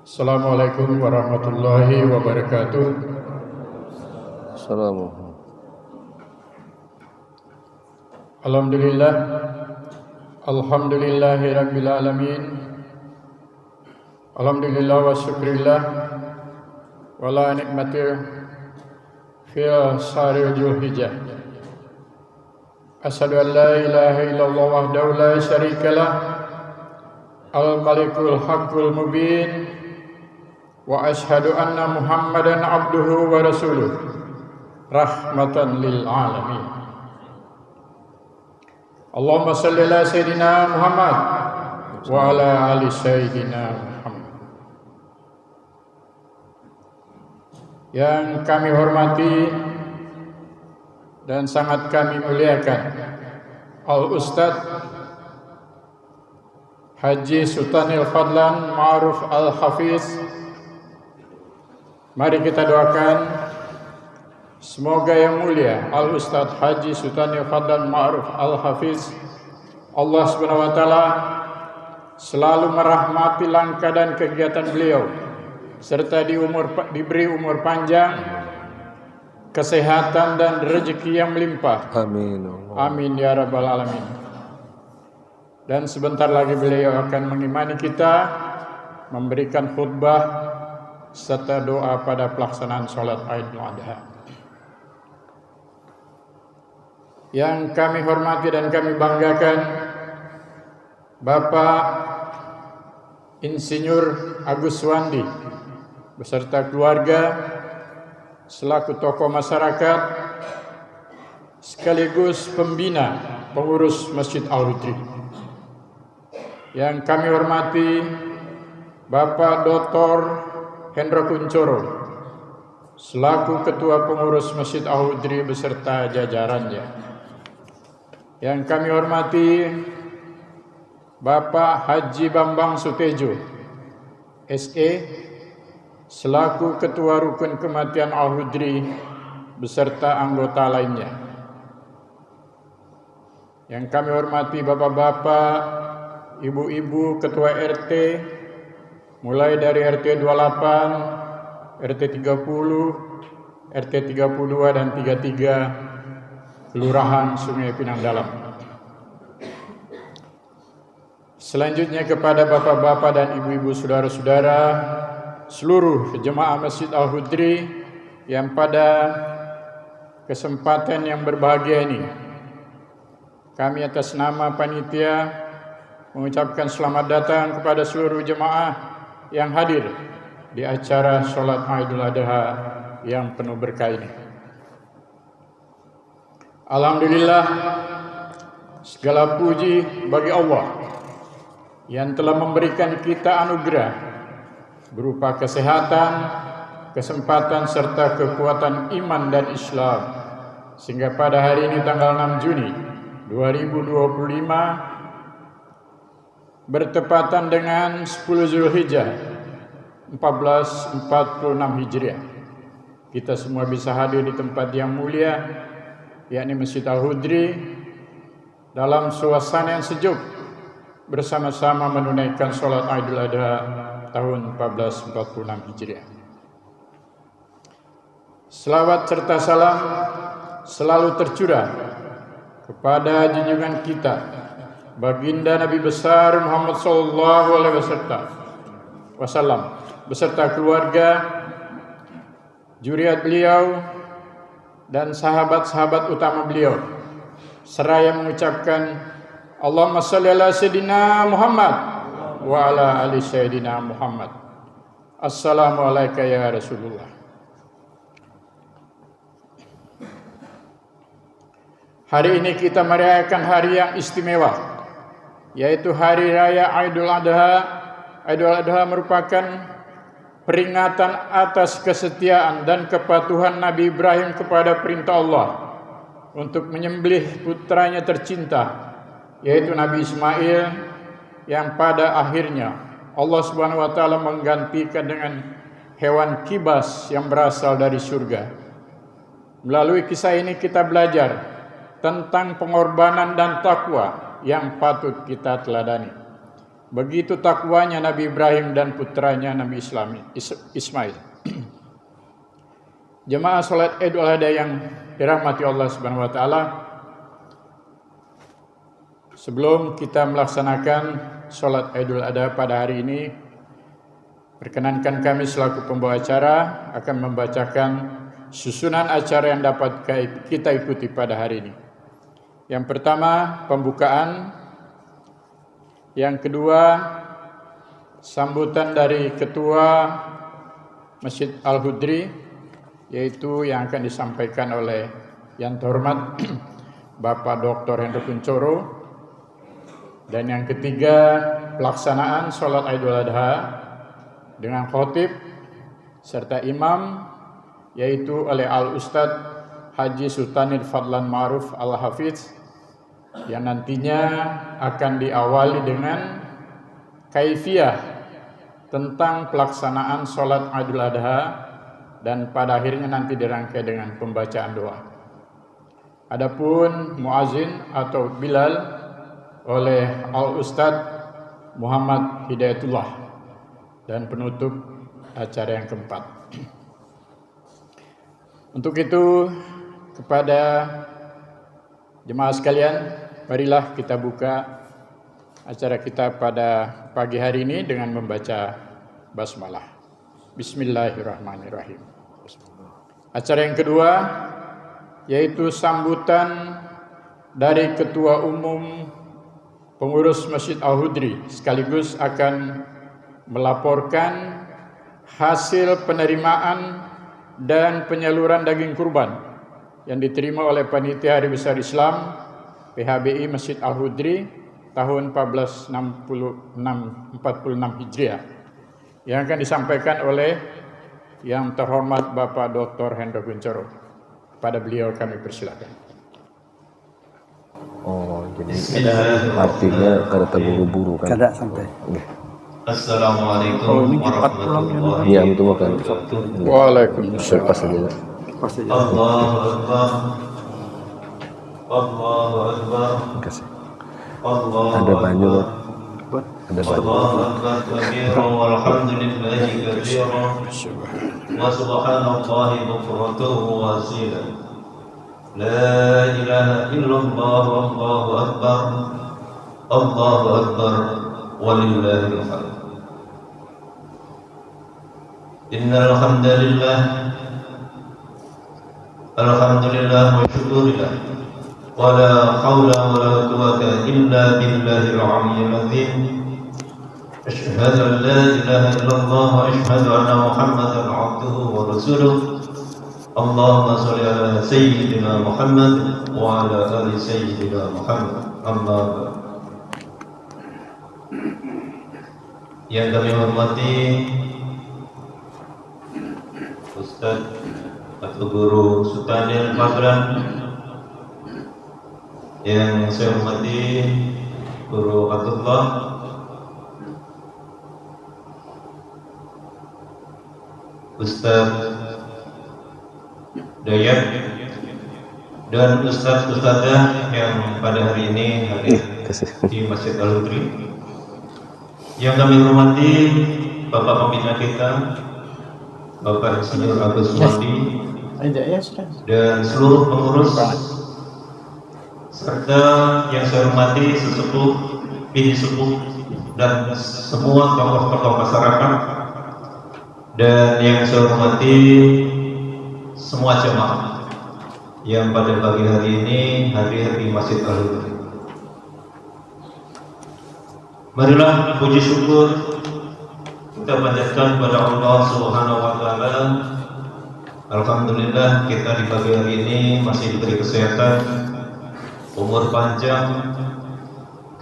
Assalamualaikum warahmatullahi wabarakatuh. Assalamualaikum. Alhamdulillah. Alhamdulillahi rabbil alamin. Alhamdulillah wa syukrillah. Wala nikmati fil syaril julhijjah. Asyhadu an la ilaha illallah wahdahu la syarikalah. Al-malikul haqqul mubin. Wa asyhadu anna Muhammadan abduhu wa rasuluh. Rahmatan lil alamin. Allahumma salli ala Sayyidina Muhammad wa ala ali Sayyidina Muhammad. Yang kami hormati dan sangat kami muliakan Al-Ustadz Haji Sultanil Fadlan Ma'ruf Al-Hafiz. Mari kita doakan semoga yang mulia Al-Ustadz Haji Sultanil Fadlan Ma'ruf Al-Hafiz, Allah Subhanahu wa taala selalu merahmati langkah dan kegiatan beliau, serta diberi umur panjang, kesehatan dan rezeki yang melimpah. Amin. Amin ya rabbal alamin. Dan sebentar lagi beliau akan mengimani kita, memberikan khutbah serta doa pada pelaksanaan sholat Idul Adha. Yang kami hormati dan kami banggakan Bapak Insinyur Agus Suwandi beserta keluarga selaku tokoh masyarakat sekaligus pembina pengurus Masjid Al-Hudri. Yang kami hormati Bapak Dr. Hendro Kuncoro selaku ketua pengurus Masjid Al-Hudri beserta jajarannya. Yang kami hormati Bapak Haji Bambang Sutejo SE selaku ketua rukun kematian Al-Hudri beserta anggota lainnya. Yang kami hormati bapak-bapak, ibu-ibu ketua RT mulai dari RT 28, RT 30, RT 32 dan 33 Kelurahan Sungai Pinang Dalam. Selanjutnya kepada bapak-bapak dan ibu-ibu saudara-saudara seluruh jemaah Masjid Al-Hudri yang pada kesempatan yang berbahagia ini kami atas nama panitia mengucapkan selamat datang kepada seluruh jemaah yang hadir di acara sholat Idul Adha yang penuh berkah ini. Alhamdulillah, segala puji bagi Allah yang telah memberikan kita anugerah berupa kesehatan, kesempatan serta kekuatan iman dan Islam, sehingga pada hari ini tanggal 6 Juni 2025 bertepatan dengan 10 Zulhijjah 1446 Hijriah, kita semua bisa hadir di tempat yang mulia yakni Masjid Al-Hudri dalam suasana yang sejuk bersama-sama menunaikan sholat Idul Adha tahun 1446 Hijriah. Selawat serta salam selalu tercurah kepada junjungan kita Baginda Nabi besar Muhammad sallallahu alaihi wasallam beserta keluarga, zuriat beliau dan sahabat-sahabat utama beliau, seraya mengucapkan Allahumma shalli ala Sayyidina Muhammad wa ala ali Sayyidina Muhammad. Assalamualaikum ya Rasulullah. Hari ini kita merayakan hari yang istimewa, yaitu Hari Raya Idul Adha. Idul Adha merupakan peringatan atas kesetiaan dan kepatuhan Nabi Ibrahim kepada perintah Allah untuk menyembelih putranya tercinta, yaitu Nabi Ismail, yang pada akhirnya Allah Subhanahu wa taala menggantikan dengan hewan kibas yang berasal dari surga. Melalui kisah ini kita belajar tentang pengorbanan dan takwa yang patut kita teladani. Begitu takwanya Nabi Ibrahim dan putranya Nabi Ismail. Jemaah salat Idul Adha yang dirahmati Allah Subhanahu wa taala, sebelum kita melaksanakan salat Idul Adha pada hari ini, perkenankan kami selaku pembawa acara akan membacakan susunan acara yang dapat kita ikuti pada hari ini. Yang pertama, pembukaan. Yang kedua, sambutan dari Ketua Masjid Al-Hudri, yaitu yang akan disampaikan oleh yang terhormat Bapak Dr. Hendro Kuncoro. Dan yang ketiga, pelaksanaan sholat Idul Adha dengan khotib serta imam, yaitu oleh Al-Ustadz Haji Sultanil Fadlan Ma'ruf Al-Hafiz, yang nantinya akan diawali dengan kaifiyah tentang pelaksanaan sholat Idul Adha, dan pada akhirnya nanti dirangkai dengan pembacaan doa. Adapun muazin atau Bilal oleh Al-Ustadz Muhammad Hidayatullah, dan penutup acara yang keempat. Untuk itu, kepada jemaah sekalian, marilah kita buka acara kita pada pagi hari ini dengan membaca basmalah. Bismillahirrahmanirrahim. Acara yang kedua yaitu sambutan dari Ketua Umum Pengurus Masjid Al-Hudri, sekaligus akan melaporkan hasil penerimaan dan penyaluran daging kurban yang diterima oleh Panitia Hari Besar Islam PHBI Masjid Al-Hudri tahun 1446 Hijriah, yang akan disampaikan oleh yang terhormat Bapak Dr. Hendro Kuncoro. Pada beliau kami persilakan. Oh, jadi artinya kada terburu-buru kan? Kada sampai. Assalamualaikum warahmatullahi Iya, betul kan. wabarakatuh. Waalaikumsalam. Pas aja. Allahu Akbar. Allahu Akbar. Kasih. Allahu Ada banyak. Akbar. Ada banyak. Allahu Akbar kabiran walhamdulillahi kabiran wa subhanallahi bukratan wa asila. La ilaha illallah wallahu akbar. Allahu akbar walillahil hamd. Innal hamdalillah alhamdulillah wa syukurillah wa la hawla wa la quwwata illa billahil aliyyil azim. Asyhadu an la ilaha illallah wa asyhadu anna Muhammadan abduhu wa rasuluh. Allahumma shalli ala sayyidina Muhammad wa ala ali sayyidina Muhammad. Amma ba'd. Yang kami hormati Ustaz atau Guru Sultanil Fadlan, yang saya hormati Guru Abdullah, Ustaz Dayat, dan Ustaz-Ustazah yang pada hari ini hadir di Masjid Al-Hudri. Yang kami hormati Bapak Pembina kita, Bapak Insinyur Agus Mandi, dan seluruh pengurus, serta yang saya hormati sesepuh, bini sepuh, dan semua tokoh-tokoh masyarakat, dan yang saya hormati semua jemaah yang pada pagi hari ini hadir di Masjid Al-Hudri. Marilah puji syukur kita panjatkan kepada Allah Subhanahu wa taala. Alhamdulillah kita di pagi hari ini masih diberi kesehatan, umur panjang,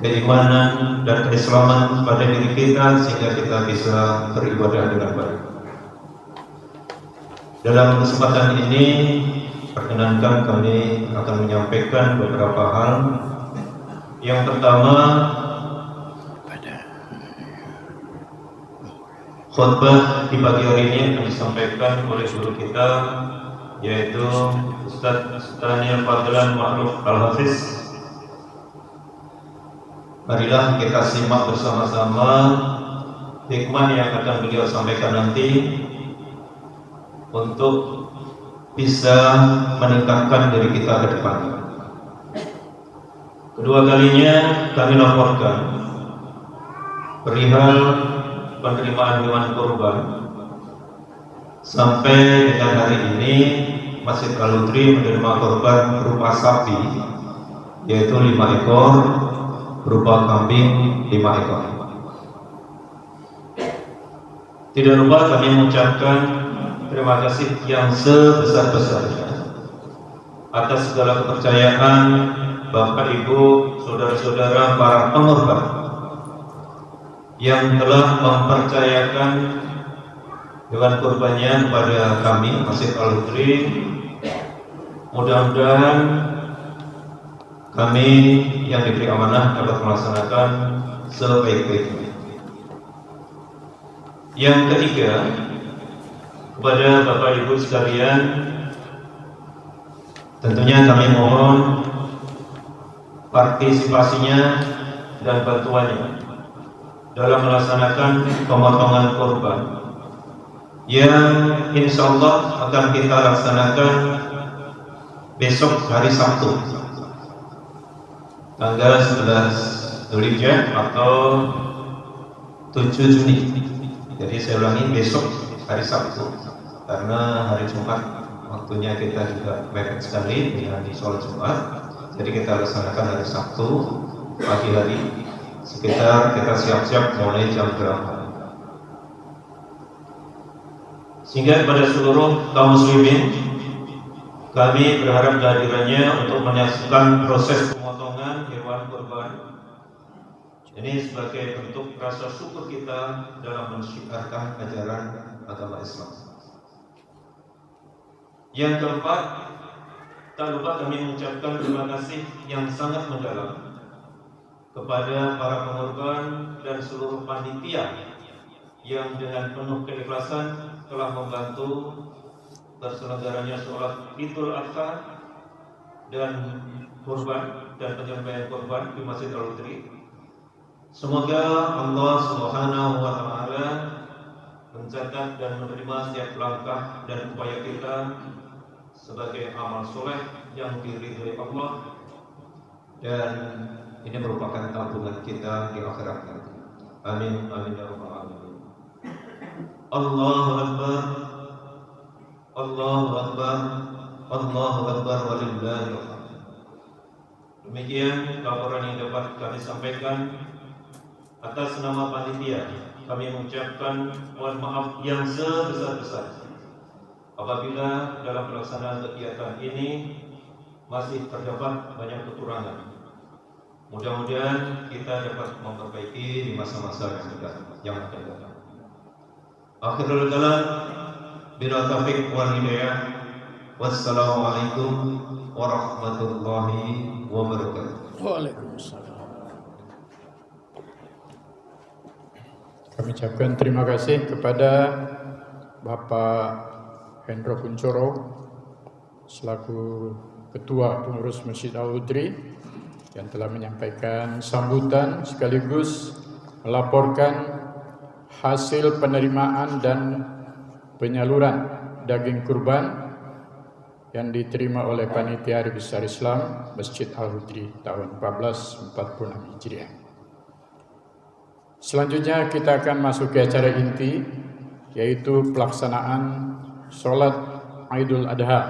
keimanan dan keislaman pada diri kita sehingga kita bisa beribadah dengan baik. Dalam kesempatan ini perkenankan kami akan menyampaikan beberapa hal. Yang pertama, khutbah di pagi hari ini akan disampaikan oleh guru kita, yaitu Ustaz Sultanil Fadlan Ma'ruf Al-Hafiz. marilah kita simak bersama-sama hikmah yang akan beliau sampaikan nanti untuk bisa meningkatkan diri kita ke depan. Kedua kalinya kami laporkan perihal penerimaan hewan kurban. Sampai dengan hari ini Masjid Al-Lutri menerima korban berupa sapi, yaitu 5 ekor, berupa kambing 5 ekor. Tidak lupa kami mengucapkan terima kasih yang sebesar-besarnya atas segala kepercayaan Bapak, Ibu, saudara-saudara para pengorban yang telah mempercayakan hewan kurbannya kepada kami Masjid Al-Lutri. Mudah-mudahan kami yang diberi amanah dapat melaksanakan sebaik-baiknya. Yang ketiga, kepada Bapak Ibu sekalian, tentunya kami mohon partisipasinya dan bantuannya dalam melaksanakan pemotongan kurban yang insya Allah akan kita laksanakan besok hari Sabtu tanggal 11 Dzulhijjah atau 7 Juni. Jadi saya ulangi, besok hari Sabtu, karena hari Jumat waktunya kita juga mepet sekali dengan di sholat Jumat. Jadi kita laksanakan hari Sabtu pagi hari, sekitar kita siap-siap mulai jam 8. Sehingga kepada seluruh kaum muslimin, kami berharap kehadirannya untuk menyaksikan proses pemotongan hewan kurban. Ini sebagai bentuk rasa syukur kita dalam mensyiarkan ajaran agama Islam. Yang keempat, tak lupa kami mengucapkan terima kasih yang sangat mendalam kepada para pengorban dan seluruh panitia yang dengan penuh keikhlasan telah membantu terselenggaranya sholat Idul Adha dan kurban dan penyembelihan kurban di Masjid Al-Lutri. Semoga Allah Subhanahu wa Ta'ala mencatat dan menerima setiap langkah dan upaya kita sebagai amal soleh yang diridhoi Allah, dan ini merupakan tabungan kita di akhirat nanti. Amin amin ya rabbal alamin. Allahu Akbar, Allahu Akbar, Allahu Akbar walillahil hamd. Demikian laporan yang dapat kami sampaikan. Atas nama panitia, kami mengucapkan mohon maaf yang sebesar-besarnya apabila dalam pelaksanaan kegiatan ini masih terdapat banyak kekurangan. Mudah-mudahan kita dapat memperbaiki di masa-masa yang akan datang. Akhirul kalam, bila taufiq wal hidayah. Wassalamualaikum warahmatullahi wabarakatuh. Waalaikumsalam. Kami ucapkan terima kasih kepada Bapak Hendro Kuncoro selaku Ketua Pengurus Masjid Al-Lutri yang telah menyampaikan sambutan sekaligus melaporkan hasil penerimaan dan penyaluran daging kurban yang diterima oleh Panitia Hari Besar Islam Masjid Al-Lutri tahun 1446 Hijriah. Selanjutnya kita akan masuk ke acara inti, yaitu pelaksanaan sholat Idul Adha.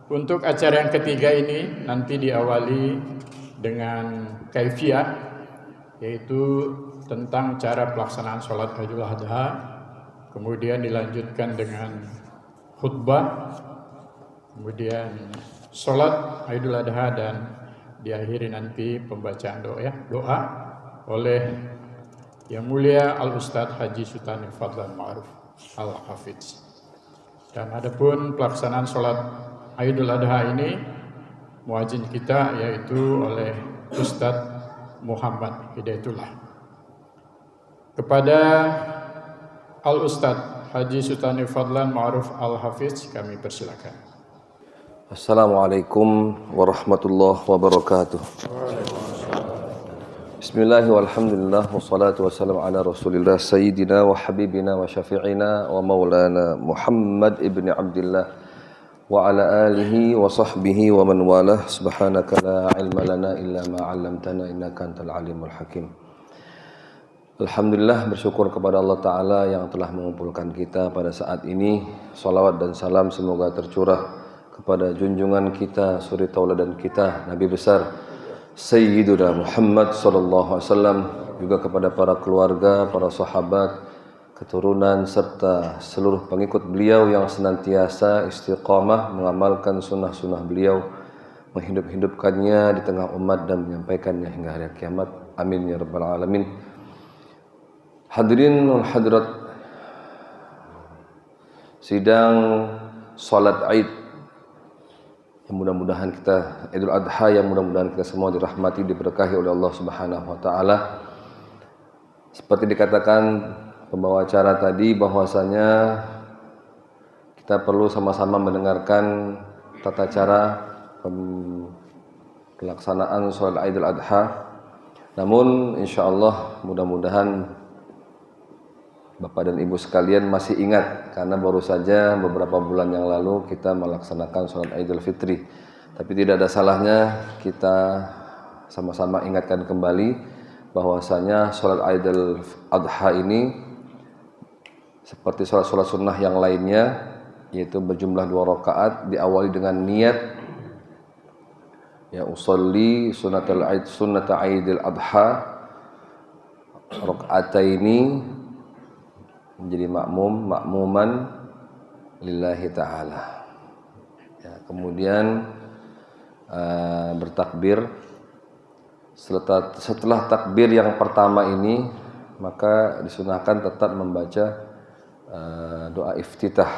Untuk acara yang ketiga ini nanti diawali dengan kaifiyah, yaitu tentang cara pelaksanaan sholat Idul Adha, kemudian dilanjutkan dengan khutbah, kemudian sholat Idul Adha, dan diakhiri nanti pembacaan doa oleh Yang Mulia Al-Ustadz Haji Sultan Fadlan Ma'ruf Al-Hafidz. Dan adapun pelaksanaan sholat Idul Adha ini, muadzin kita yaitu oleh Ustadz Muhammad Hidayatullah. Kepada Al-Ustadz Haji Sultan Fadlan Ma'ruf Al-Hafidz kami persilakan. Assalamualaikum warahmatullahi wabarakatuh. Bismillah walhamdulillah wassalatu wassalamu ala rasulillah sayyidina wa habibina wa syafi'ina wa maulana Muhammad ibn Abdillah wa ala alihi wa sahbihi wa man walah. Subhanaka la ilma lana illa ma 'allamtana innaka antal alimul hakim. Alhamdulillah, bersyukur kepada Allah Ta'ala yang telah mengumpulkan kita pada saat ini. Salawat dan salam semoga tercurah kepada junjungan kita, suri tauladan kita, Nabi besar Sayyiduna Muhammad sallallahu alaihi wasallam, juga kepada para keluarga, para sahabat, keturunan serta seluruh pengikut beliau yang senantiasa istiqamah mengamalkan sunnah-sunnah beliau, menghidup-hidupkannya di tengah umat dan menyampaikannya hingga hari kiamat. Amin ya rabbal alamin. Hadirin wal hadirat, sidang salat Id yang mudah-mudahan kita Idul Adha, yang mudah-mudahan kita semua dirahmati, diberkahi oleh Allah Subhanahu wa taala. Seperti dikatakan pembawa acara tadi, bahwasanya kita perlu sama-sama mendengarkan tata cara pelaksanaan salat Idul Adha. Namun insyaallah mudah-mudahan Bapak dan Ibu sekalian masih ingat, karena baru saja beberapa bulan yang lalu kita melaksanakan sholat Idul Fitri. Tapi tidak ada salahnya kita sama-sama ingatkan kembali bahwasanya sholat Idul Adha ini seperti sholat-sholat sunnah yang lainnya, yaitu berjumlah 2 rakaat, diawali dengan niat ya usolli sunnatal Idul Adha rakaataini, menjadi makmuman lillahi ta'ala ya, kemudian bertakbir. Setelah takbir yang pertama ini, maka disunahkan tetap membaca doa iftitah,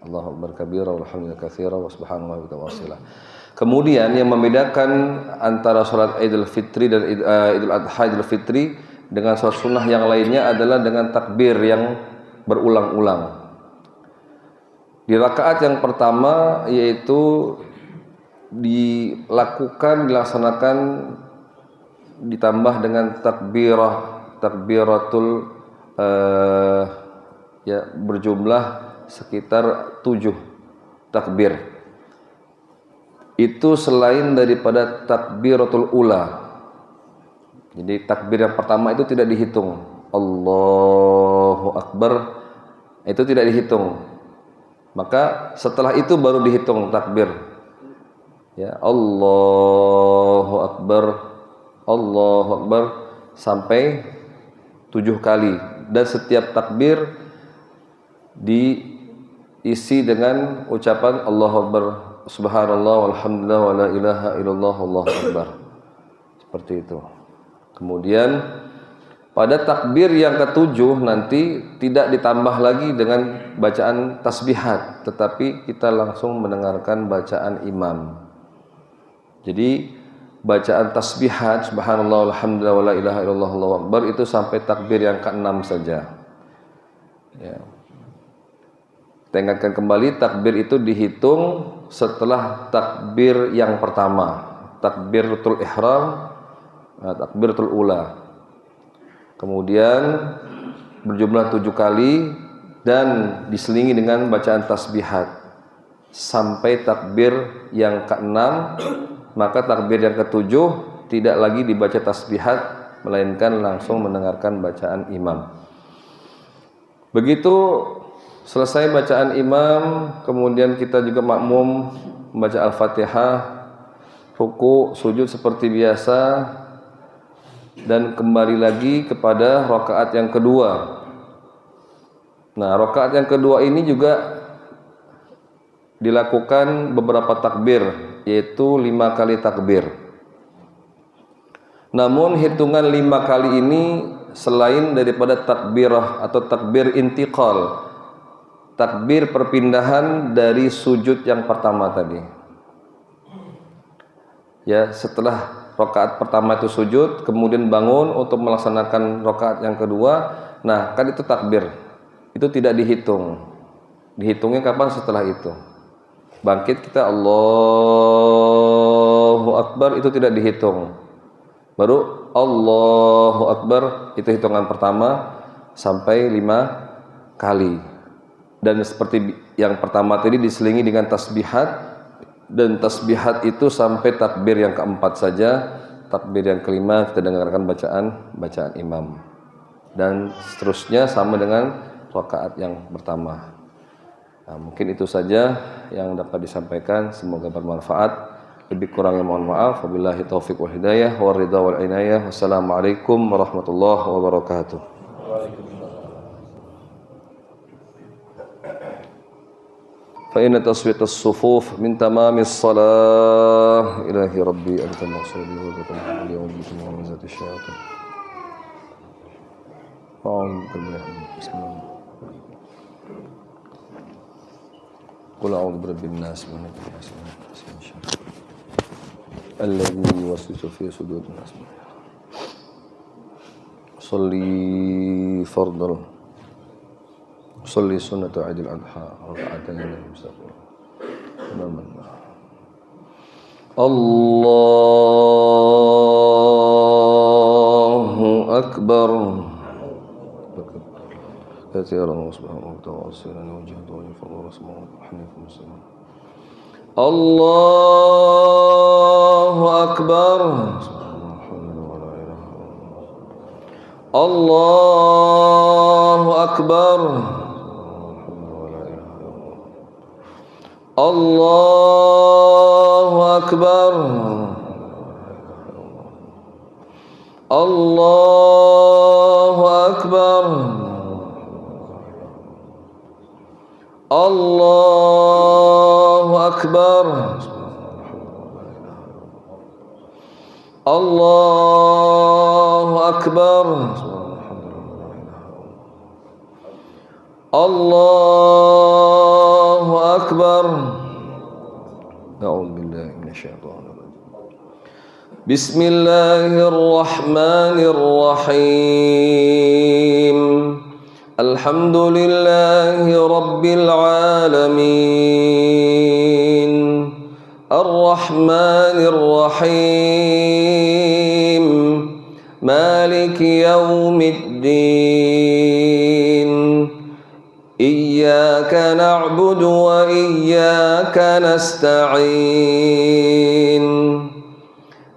Allahu akbar kabira walhamdulillah katsira wa subhanallahi wa ta'ala. Kemudian yang membedakan antara salat Idul Fitri dan Idul Adha Idul Fitri dengan sholat sunnah yang lainnya adalah dengan takbir yang berulang-ulang. Di rakaat yang pertama, yaitu dilaksanakan ditambah dengan takbiratul ya berjumlah sekitar 7 takbir. Itu selain daripada takbiratul ula. Jadi takbir yang pertama itu tidak dihitung. Allahu Akbar itu tidak dihitung. Maka setelah itu baru dihitung takbir. Ya, Allahu Akbar sampai 7 kali, dan setiap takbir diisi dengan ucapan Allahu Akbar, subhanallah walhamdulillah wala ilaha illallah Allahu Akbar. Seperti itu. Kemudian pada takbir yang ke-7 nanti tidak ditambah lagi dengan bacaan tasbihat, tetapi kita langsung mendengarkan bacaan imam. Jadi bacaan tasbihat subhanallah walhamdulillah wala ilaha illallah Allahu akbar itu sampai takbir yang ke-6 saja. Ya. Kita ingatkan kembali, takbir itu dihitung setelah takbir yang pertama, takbiratul ihram, takbiratul ula. Kemudian berjumlah 7 kali dan diselingi dengan bacaan tasbihat sampai takbir yang ke-6. Maka takbir yang ke-7 tidak lagi dibaca tasbihat, melainkan langsung mendengarkan bacaan imam. Begitu selesai bacaan imam, kemudian kita juga makmum membaca Al-Fatihah, ruku, sujud seperti biasa, dan kembali lagi kepada rakaat yang kedua. Nah, rakaat yang kedua ini juga dilakukan beberapa takbir, yaitu 5 kali takbir. Namun hitungan 5 kali ini selain daripada takbirah atau takbir intiqal, takbir perpindahan dari sujud yang pertama tadi. Ya, setelah rakaat pertama itu sujud, kemudian bangun untuk melaksanakan rakaat yang kedua. Nah, kan itu takbir. Itu tidak dihitung. Dihitungnya kapan? Setelah itu. Bangkit kita Allahu Akbar, itu tidak dihitung. Baru Allahu Akbar, itu hitungan pertama sampai 5 kali. Dan seperti yang pertama tadi diselingi dengan tasbihat, dan tasbihat itu sampai takbir yang keempat saja. Takbir yang kelima kita dengarkan bacaan imam. Dan seterusnya sama dengan rakaat yang pertama. Nah, mungkin itu saja yang dapat disampaikan, semoga bermanfaat. Lebih kurangnya mohon maaf. Wabillahi taufiq wal hidayah wa ridha wal inayah. Wassalamualaikum warahmatullahi wabarakatuh. Fa inna taswiqas sufuf min tamamis shalah. Ilahi rabbi anta maqsudi wa bikum al-yawm bikum wa mizati syayatin. Bismillah. Qul a'udzu birabbin nas min syarri alladzi yuwaswisu fi sudurin nas. Sholli fardal. Sholli sunnata Idul Adha raka'atan min mustaqim. Allahu akbar. كثيرا وسبحانه وتواصلا وجهد ويفضل اسمه حنيف مسلم. الله أكبر. الله أكبر. الله أكبر. الله أكبر. الله أكبر. الله أكبر. الله أكبر. أعوذ بالله من الشيطان الرجيم. بسم الله الرحمن الرحيم. الحمد لله رب العالمين الرحمن الرحيم مالك يوم الدين إياك نعبد وإياك نستعين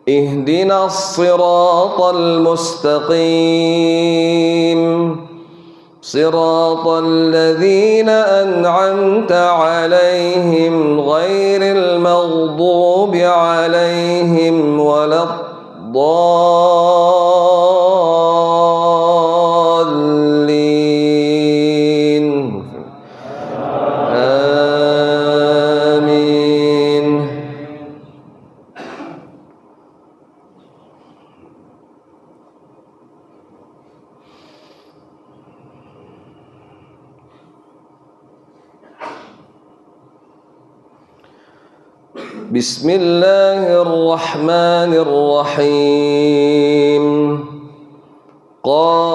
اهدنا الصراط المستقيم صراط الذين أنعمت عليهم غير المغضوب عليهم ولا الضالين آمين. بسم الله الرحمن الرحيم قاف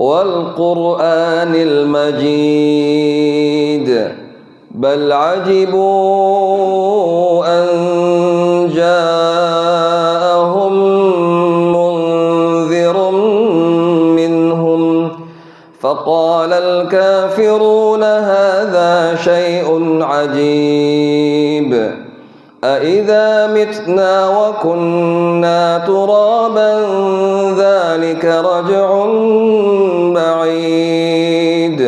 والقرآن المجيد بل عجبوا أن جاءهم منذر منهم فقال الكافرون هذا شيء عجيب أإذا متنا وكنا ترابا ذلك رجع بعيد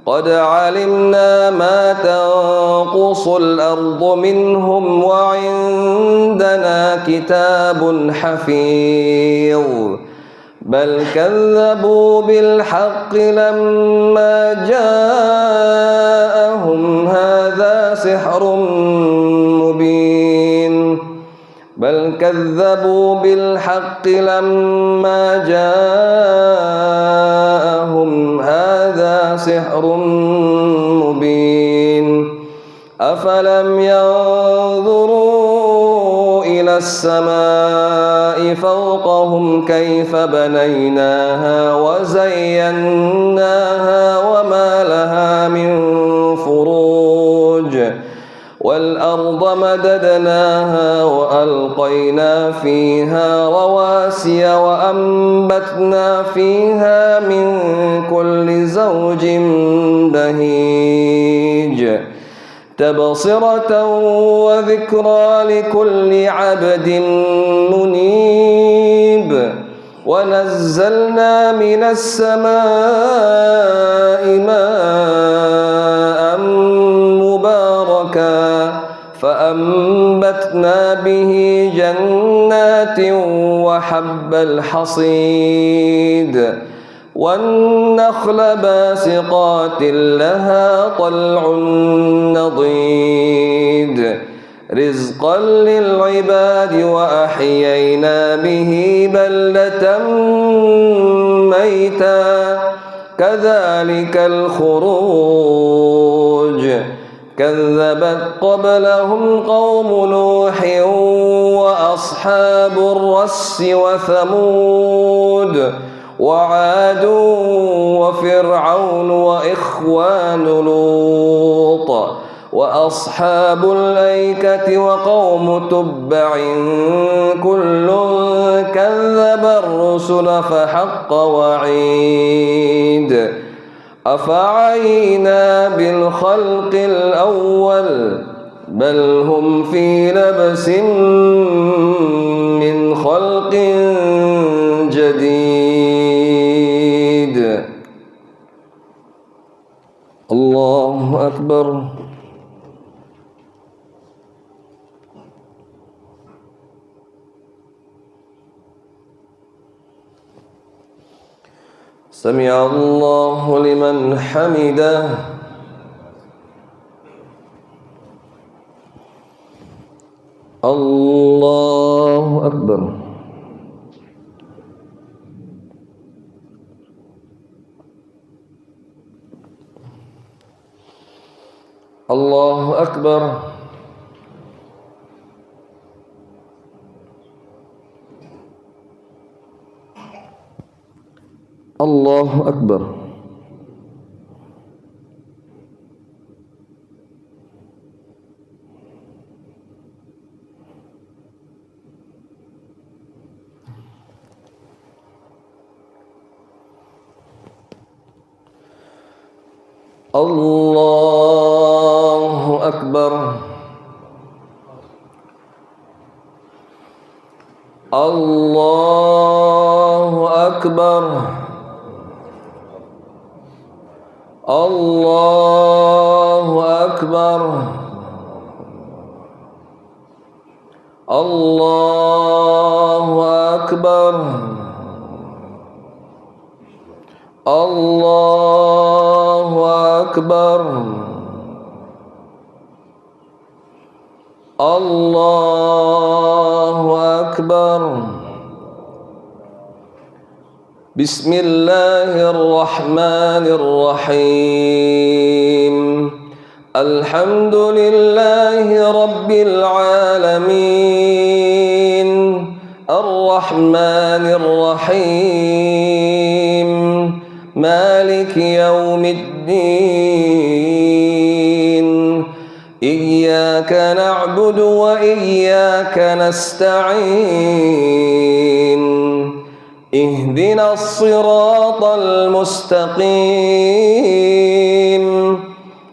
قد علمنا ما تنقص الأرض منهم وعندنا كتاب حفيظ بل كذبوا بالحق لما جاءهم هذا سحر مبين بل كذبوا بالحق لما جاءهم هذا سحر مبين أفلم ينظروا إلى السماء فوقهم كيف بنيناها وزيناها وما لها من فروج والأرض مددناها وألقينا فيها رواسي وأنبتنا فيها من كل زوج بهيج تبصرة وذكرى لكل عبد منيب ونزلنا من السماء ماء مباركا فأنبتنا به جنات وحب الحصيد والنخل باسقات لها طلع نضيد رزقا للعباد وأحيينا به بلدة ميتا كذلك الخروج كذبت قبلهم قوم نوح وأصحاب الرس وثمود وعاد وفرعون وإخوان لوط وأصحاب الأيكة وقوم تبع كل كذب الرسل فحق وعيد أفعينا بالخلق الأول بل هم في لبس من خلق جديد. الله أكبر. سمع الله لمن حمده. الله أكبر. الله أكبر. الله أكبر. الله أكبر. الله أكبر. الله أكبر. الله أكبر. الله أكبر. الله أكبر. بسم الله الرحمن الرحيم. الحمد لله رب العالمين الرحمن الرحيم مالك يوم الدين إياك نعبد وإياك نستعين اهدنا الصراط المستقيم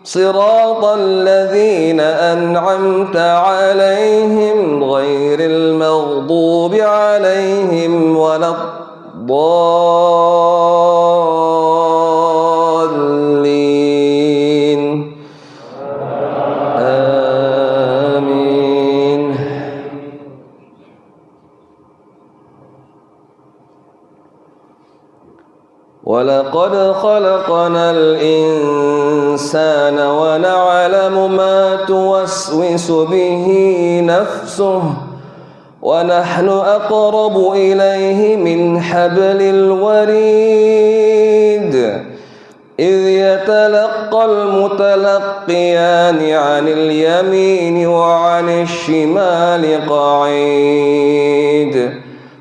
صراط الذين أنعمت عليهم غير المغضوب عليهم ولا الضالين آمين. ولقد خلقنا الإنسان ونعلم ما توسوس به نفسه ونحن أقرب إليه من حبل الوريد إذ يتلقى المتلقيان عن اليمين وعن الشمال قعيد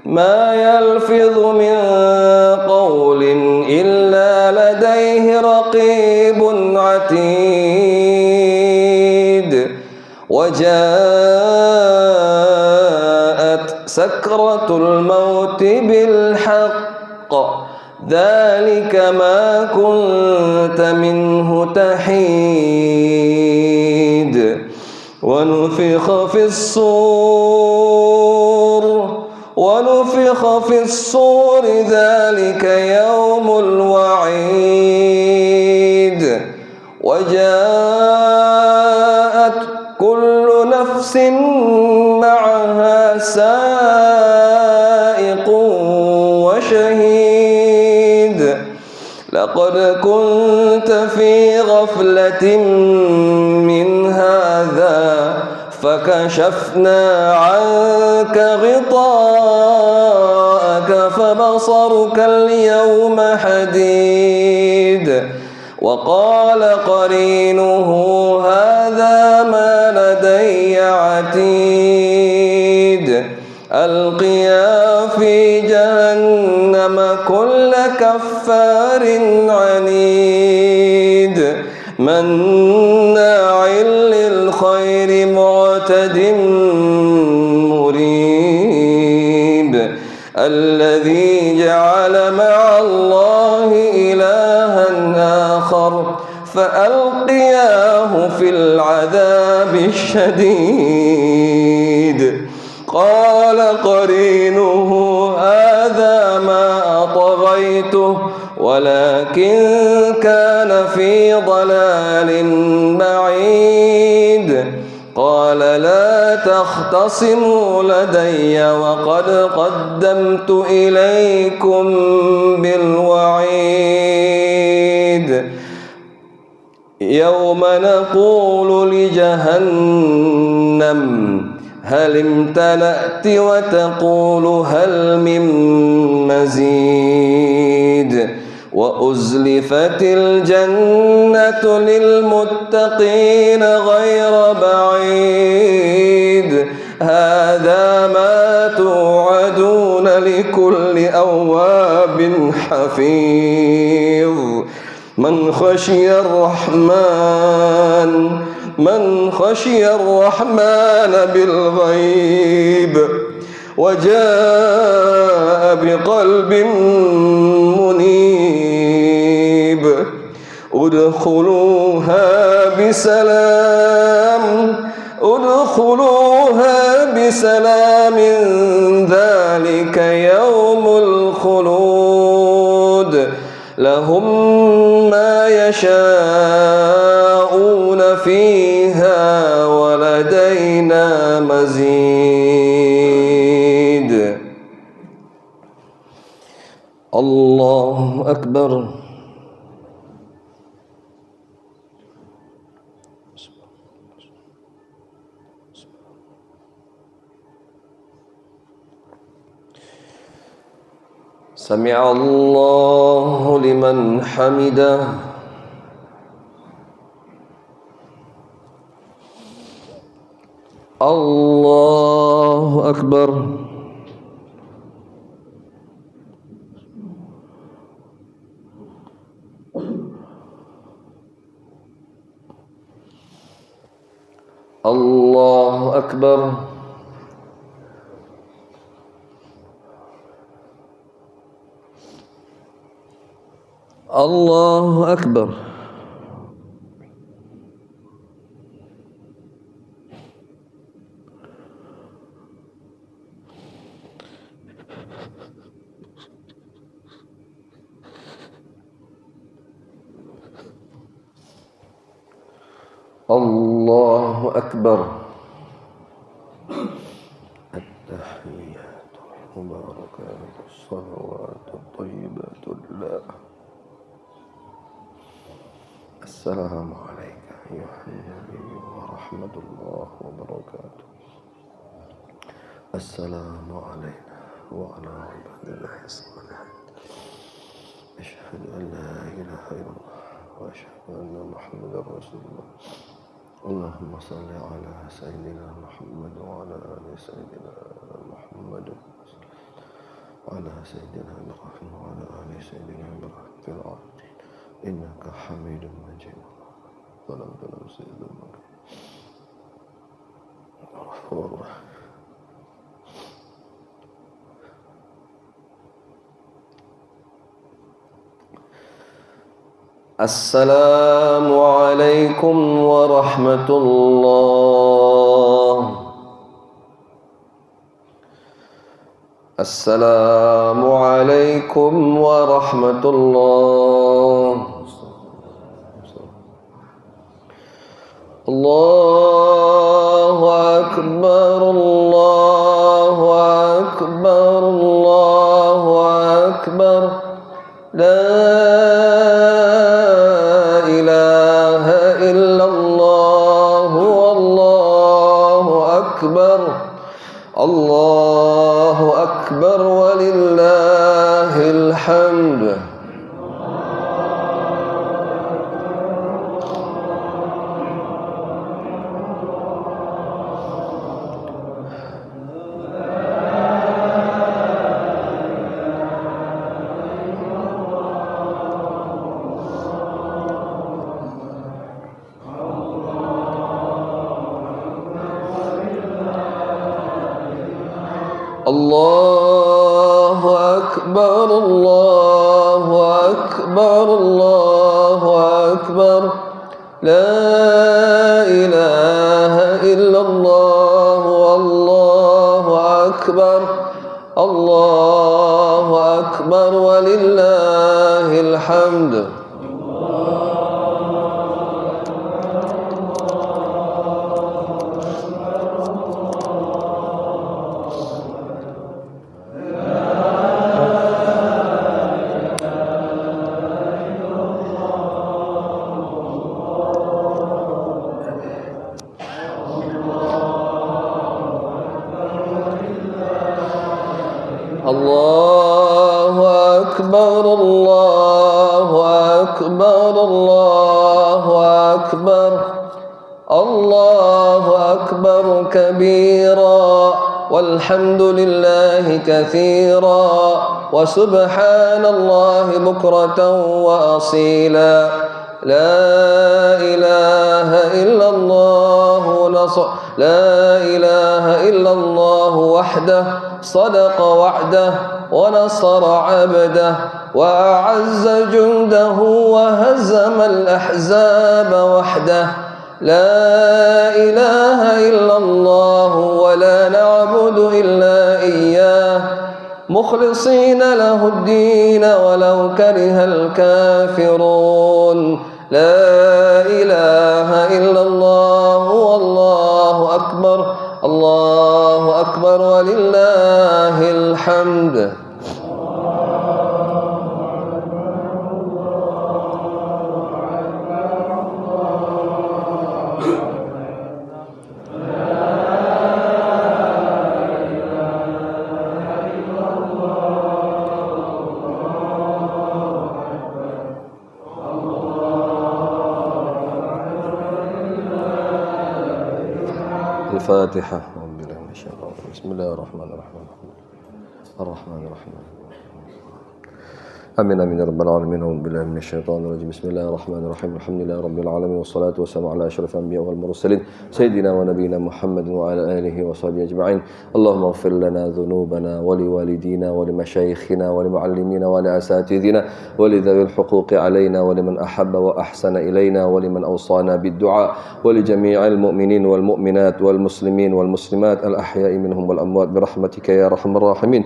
ما يلفظ من قول إلا لديه رقيب عتيد وجاءت سكرة الموت بالحق ذلك ما كنت منه تحيد ونفخ في الصور ذلك يوم الوعيد وجاءت كل نفس معها سائق وشهيد لقد كنت في غفلة من هذا فكشفنا عنك غطاءك فبصرك اليوم حديد وقال قرينه هذا ما لدي عتيد ألقيا في جهنم كل كفار عنيد مناع للخير معتد مريب الذي جعل مع الله إلها آخر فألقياه في العذاب الشديد قال قرينه هذا ما أطغيته ولكن كان في ضلال بعيد قال لا تختصموا لدي وقد قدمت إليكم بالوعيد يوم نقول لجهنم هل امتلأت وتقول هل من مزيد وأزلفت الجنة للمتقين غير بعيد هذا ما توعدون لكل أواب حفيظ من خشي الرحمن بالغيب وجاء بقلب منيب ادخلوها بسلام ذلك يوم الخلود لهم ما يشاءون فيها ولدينا مزيد الله أكبر سمع الله لمن حمده الله أكبر الله أكبر الله أكبر الله أكبر التحيات المباركات الصلوات الطيبات لله السلام عليك أيها النبي ورحمة الله وبركاته السلام علينا وعلى عباد الله الصالحين أشهد أن لا إله إلا الله وأشهد أن محمدا رسول الله اللهم صل على سيدنا محمد وعلى آل سيدنا محمد وعلى سيدنا إبراهيم وعلى آل سيدنا إبراهيم في العالمين إنك حميد مجيد ظلمت نفسي ظلمك غفور. السلام عليكم ورحمة الله. السلام عليكم ورحمة الله. الله أكبر الله أكبر الله أكبر لا إله إلا الله والله أكبر الله أكبر ولله الحمد. الله أكبر الله أكبر الله أكبر لا إله إلا الله والله أكبر الله أكبر ولله الحمد. الله أكبر الله أكبر الله أكبر الله أكبر كبيرا والحمد لله كثيرا وسبحان الله بكرة وأصيلا لا إله إلا الله لا إله إلا الله وحده صدق وعده ونصر عبده وأعز جنده وهزم الأحزاب وحده لا إله إلا الله ولا نعبد إلا إياه مخلصين له الدين ولو كره الكافرون لا إله إلا الله والله أكبر الله أكبر ولله الحمد. الفاتحة. بسم الله الرحمن الرحيم الرحمن الرحيم آمين آمين يا رب العالمين. أعوذ بالله من الشيطان الرجيم. بسم الله الرحمن الرحيم الحمد لله رب العالمين والصلاة والسلام على أشرف الأنبياء والمرسلين سيدنا ونبينا محمد وعلى آله وصحبه أجمعين. اللهم اغفر لنا ذنوبنا ولوالدينا ولمشايخنا ولمعلمينا ولأساتذتنا ولذوي الحقوق علينا ولمن أحب وأحسن إلينا ولمن أوصانا بالدعاء ولجميع المؤمنين والمؤمنات والمسلمين والمسلمات الأحياء منهم والأموات برحمتك يا أرحم الراحمين.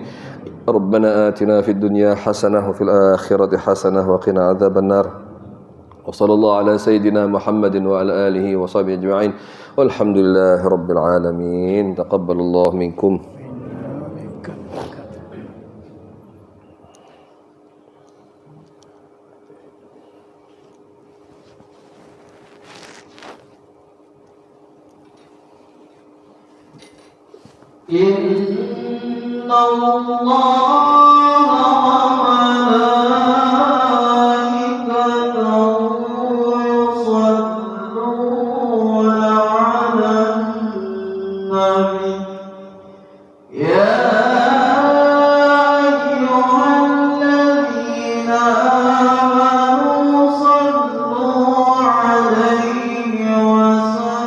ربنا آتنا في الدنيا حسنة وفي الآخرة حسنة وقنا عذاب النار. وصلى الله على سيدنا محمد وعلى آله وصحبه أجمعين والحمد لله رب العالمين. تقبل الله منكم. إن الله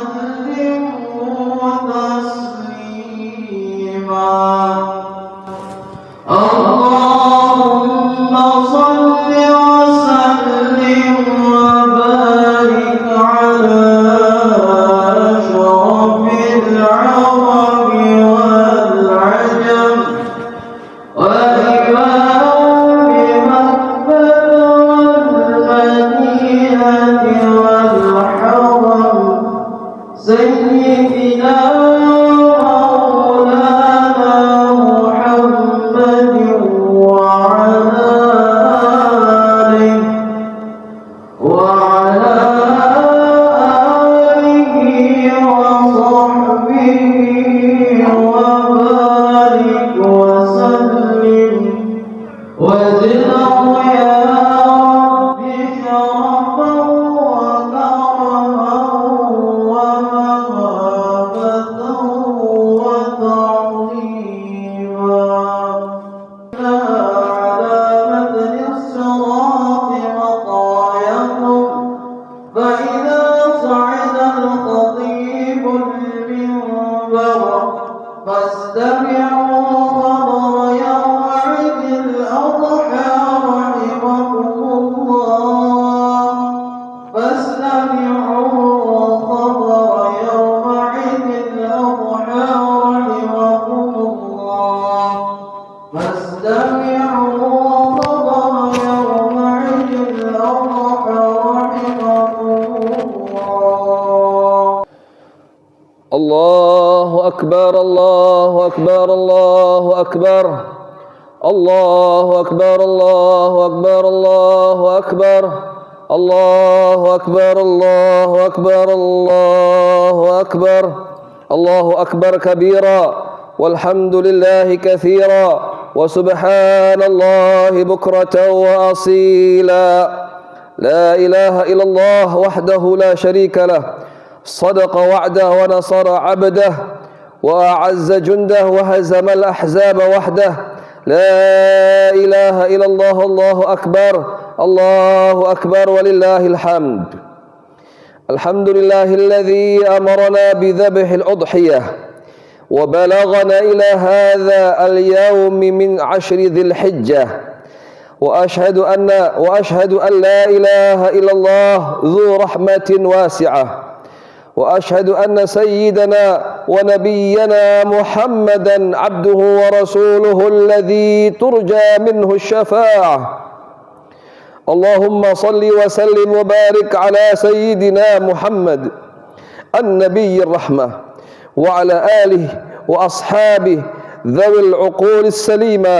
وسلموا تسليما فاستمعوا وقضى يومئذ الأرحم رحمه الله. الله أكبر الله أكبر الله أكبر الله أكبر الله أكبر الله أكبر الله أكبر الله أكبر الله أكبر الله أكبر كبيرا والحمد لله كثيرا وسبحان الله بكرة وأصيلا. لا إله إلا الله وحده لا شريك له صدق وعده ونصر عبده وأعز جنده وهزم الأحزاب وحده. لا إله إلا الله الله أكبر الله أكبر ولله الحمد. الحمد لله الذي أمرنا بذبح الأضحية وبلغنا إلى هذا اليوم من 10 ذي الحجة وأشهد أن لا إله إلا الله ذو رحمة واسعة وأشهد أن سيدنا ونبينا محمدا عبده ورسوله الذي ترجى منه الشفاعة. اللهم صل وسلم وبارك على سيدنا محمد النبي الرحمة وعلى آله وأصحابه ذوي العقول السليمة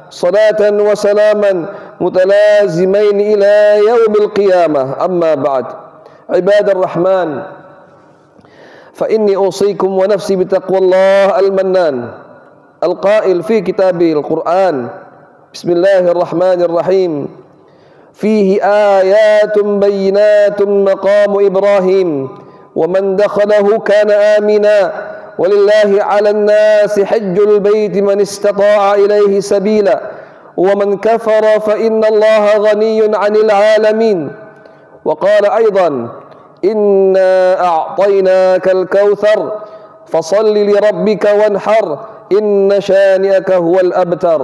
صلاة وسلاما متلازمين إلى يوم القيامة. أما بعد، عباد الرحمن، فإني أوصيكم ونفسي بتقوى الله المنان القائل في كتابه القرآن: بسم الله الرحمن الرحيم، فيه آيات بينات مقام إبراهيم ومن دخله كان آمنا ولله على الناس حج البيت من استطاع إليه سبيلا ومن كفر فإن الله غني عن العالمين. وقال أيضا: إنا أعطيناك الكوثر فصل لربك وانحر إن شانئك هو الأبتر.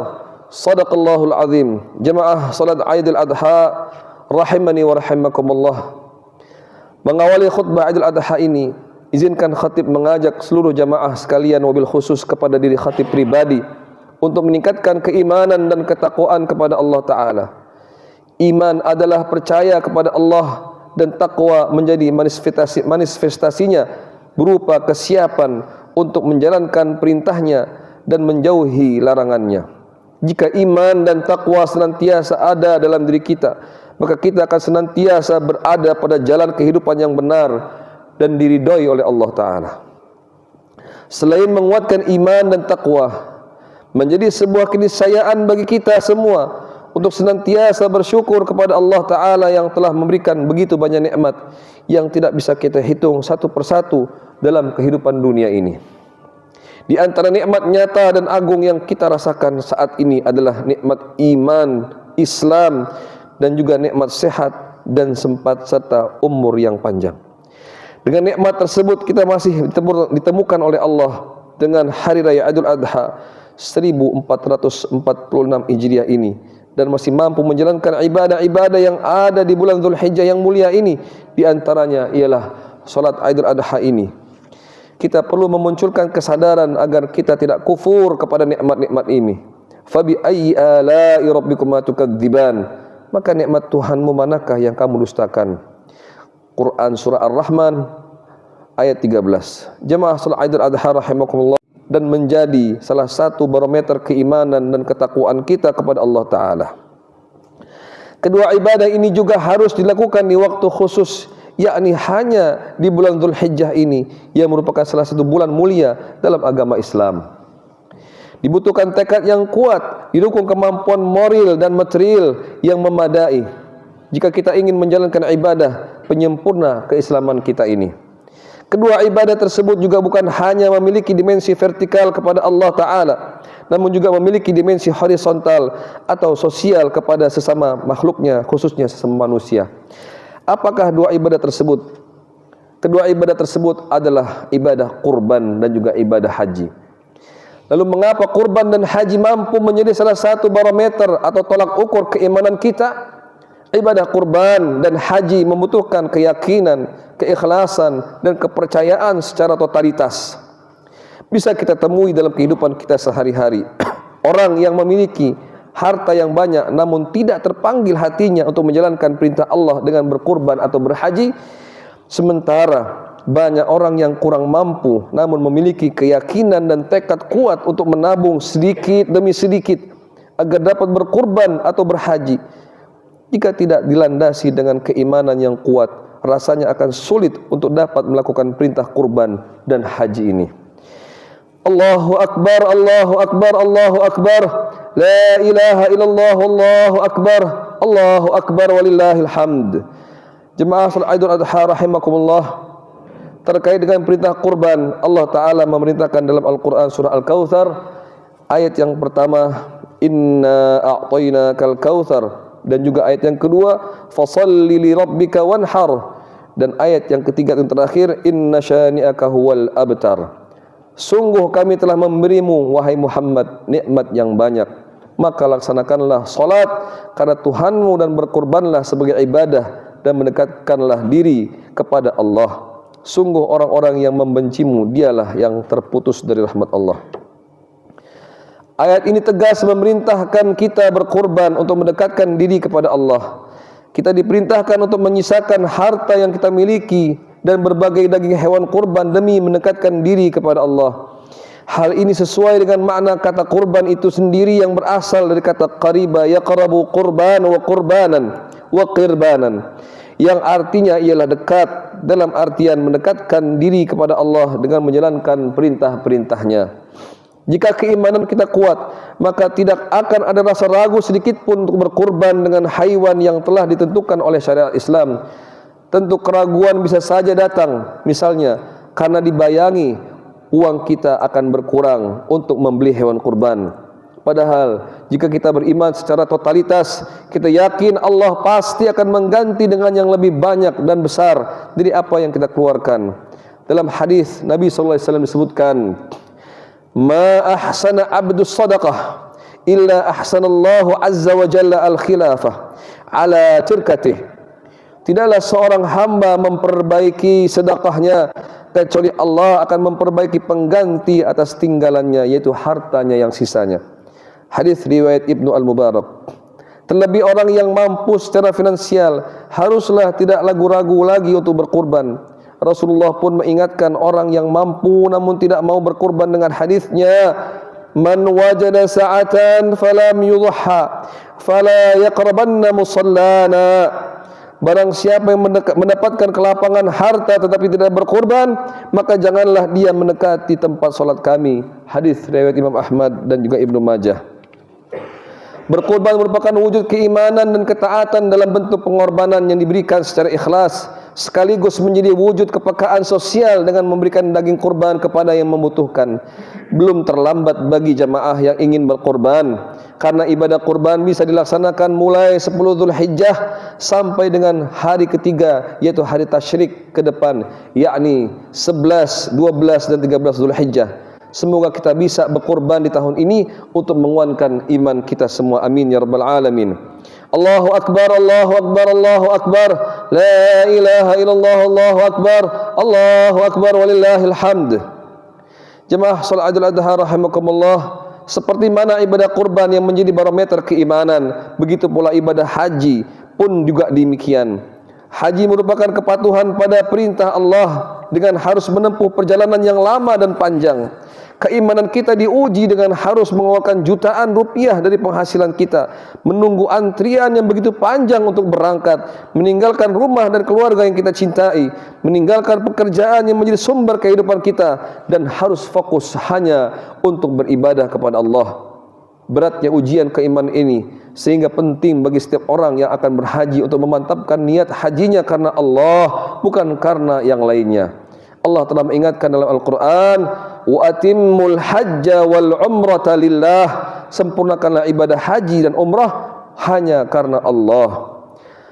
صدق الله العظيم. Jemaah salat Aidil Adha rahimani wa rahimakumullah. Mengawali khutbah Aidil Adha ini, izinkan khatib mengajak seluruh jamaah sekalian, wabil khusus kepada diri khatib pribadi, untuk meningkatkan keimanan dan ketakwaan kepada Allah Ta'ala. Iman adalah percaya kepada Allah, dan takwa menjadi manifestasinya berupa kesiapan untuk menjalankan perintahnya dan menjauhi larangannya. Jika iman dan takwa senantiasa ada dalam diri kita, maka kita akan senantiasa berada pada jalan kehidupan yang benar dan diridhoi oleh Allah Ta'ala. Selain menguatkan iman dan takwa, menjadi sebuah keniscayaan bagi kita semua untuk senantiasa bersyukur kepada Allah Ta'ala yang telah memberikan begitu banyak nikmat yang tidak bisa kita hitung satu persatu dalam kehidupan dunia ini. Di antara nikmat nyata dan agung yang kita rasakan saat ini adalah nikmat iman, Islam, dan juga nikmat sehat dan sempat serta umur yang panjang. Dengan nikmat tersebut kita masih ditemukan oleh Allah dengan hari raya Idul Adha 1446 Hijriah ini, dan masih mampu menjalankan ibadah-ibadah yang ada di bulan Dzulhijjah yang mulia ini. Di antaranya ialah salat Idul Adha ini. Kita perlu memunculkan kesadaran agar kita tidak kufur kepada nikmat-nikmat ini. Fabi ayyi ala'i rabbikuma tukadziban? Maka nikmat Tuhanmu manakah yang kamu dustakan? Quran surah Ar-Rahman ayat 13. Jemaah salat Idul Adha rahimakumullah, dan menjadi salah satu barometer keimanan dan ketakwaan kita kepada Allah Ta'ala. Kedua ibadah ini juga harus dilakukan di waktu khusus, yakni hanya di bulan Dzulhijjah ini, yang merupakan salah satu bulan mulia dalam agama Islam. Dibutuhkan tekad yang kuat, didukung kemampuan moral dan material yang memadai jika kita ingin menjalankan ibadah penyempurna keislaman kita ini. Kedua ibadah tersebut juga bukan hanya memiliki dimensi vertikal kepada Allah Ta'ala, namun juga memiliki dimensi horizontal atau sosial kepada sesama makhluknya, khususnya sesama manusia. Apakah dua ibadah tersebut? Kedua ibadah tersebut adalah ibadah kurban dan juga ibadah haji. Lalu mengapa kurban dan haji mampu menjadi salah satu barometer atau tolak ukur keimanan kita? Ibadah kurban dan haji membutuhkan keyakinan, keikhlasan, dan kepercayaan secara totalitas. Bisa kita temui dalam kehidupan kita sehari-hari. Orang yang memiliki harta yang banyak namun tidak terpanggil hatinya untuk menjalankan perintah Allah dengan berkurban atau berhaji, sementara banyak orang yang kurang mampu namun memiliki keyakinan dan tekad kuat untuk menabung sedikit demi sedikit agar dapat berkurban atau berhaji. Jika tidak dilandasi dengan keimanan yang kuat, rasanya akan sulit untuk dapat melakukan perintah kurban dan haji ini. Allahu Akbar, Allahu Akbar, Allahu Akbar. La ilaha illallah, Allahu Akbar, Allahu Akbar walillahil hamd. Jemaah salat Idul Adha rahimakumullah, terkait dengan perintah kurban, Allah Ta'ala memerintahkan dalam Al-Quran surah Al-Kautsar ayat yang pertama, inna a'tainakal kautsar, dan juga ayat yang kedua, fasalli li rabbika wanhar, dan ayat yang ketiga dan terakhir, inna syani'aka huwal abtar. Sungguh kami telah memberimu wahai Muhammad nikmat yang banyak, maka laksanakanlah salat karena Tuhanmu dan berkurbanlah sebagai ibadah dan mendekatkanlah diri kepada Allah. Sungguh orang-orang yang membencimu dialah yang terputus dari rahmat Allah. Ayat ini tegas memerintahkan kita berkurban untuk mendekatkan diri kepada Allah. Kita diperintahkan untuk menyisakan harta yang kita miliki dan berbagai daging hewan kurban demi mendekatkan diri kepada Allah. Hal ini sesuai dengan makna kata kurban itu sendiri yang berasal dari kata qariba yaqrabu qurban wa qurbanan wa qirbanan, yang artinya ialah dekat, dalam artian mendekatkan diri kepada Allah dengan menjalankan perintah-perintahnya. Jika keimanan kita kuat, maka tidak akan ada rasa ragu sedikit pun untuk berkurban dengan haiwan yang telah ditentukan oleh syariat Islam. Tentu keraguan bisa saja datang, misalnya karena dibayangi uang kita akan berkurang untuk membeli hewan kurban. Padahal jika kita beriman secara totalitas, kita yakin Allah pasti akan mengganti dengan yang lebih banyak dan besar dari apa yang kita keluarkan. Dalam hadis Nabi sallallahu alaihi wasallam disebutkan, ma ahsana abdus sadaqah illa ahsanallahu azza wa jalla al khilafah ala tirkatih. Tidaklah seorang hamba memperbaiki sedekahnya kecuali Allah akan memperbaiki pengganti atas tinggalannya, yaitu hartanya yang sisanya. Hadis riwayat Ibnu Al-Mubarak. Terlebih orang yang mampu secara finansial haruslah tidak ragu-ragu lagi untuk berkurban. Rasulullah pun mengingatkan orang yang mampu namun tidak mau berkurban dengan hadisnya, man wajada sa'atan falam yudhha fala yaqrabanna musallana. Barang siapa yang mendapatkan kelapangan harta tetapi tidak berkorban, maka janganlah dia mendekati tempat solat kami. Hadis riwayat Imam Ahmad dan juga Ibnu Majah. Berkorban merupakan wujud keimanan dan ketaatan dalam bentuk pengorbanan yang diberikan secara ikhlas, sekaligus menjadi wujud kepekaan sosial dengan memberikan daging kurban kepada yang membutuhkan. Belum terlambat bagi jamaah yang ingin berkorban, karena ibadah kurban bisa dilaksanakan mulai 10 Dzulhijjah sampai dengan hari ketiga, yaitu hari tasyrik ke depan, yakni 11, 12 dan 13 Dzulhijjah. Semoga kita bisa berkorban di tahun ini untuk menguatkan iman kita semua. Amin ya rabbal alamin. Allahu Akbar, Allahu Akbar, Allahu Akbar. La ilaha illallah, Allahu Akbar, Allahu Akbar walillahil hamd. Jemaah salat Idul Adha rahimakumullah, seperti mana ibadah kurban yang menjadi barometer keimanan, begitu pula ibadah haji pun juga demikian. Haji merupakan kepatuhan pada perintah Allah dengan harus menempuh perjalanan yang lama dan panjang. Keimanan kita diuji dengan harus mengeluarkan jutaan rupiah dari penghasilan kita, menunggu antrian yang begitu panjang untuk berangkat, meninggalkan rumah dan keluarga yang kita cintai, meninggalkan pekerjaan yang menjadi sumber kehidupan kita, dan harus fokus hanya untuk beribadah kepada Allah. Beratnya ujian keimanan ini sehingga penting bagi setiap orang yang akan berhaji untuk memantapkan niat hajinya karena Allah, bukan karena yang lainnya. Allah telah mengingatkan dalam Al-Quran, wa atimmul hajja wal umrata lillah, sempurnakanlah ibadah haji dan umrah hanya karena Allah.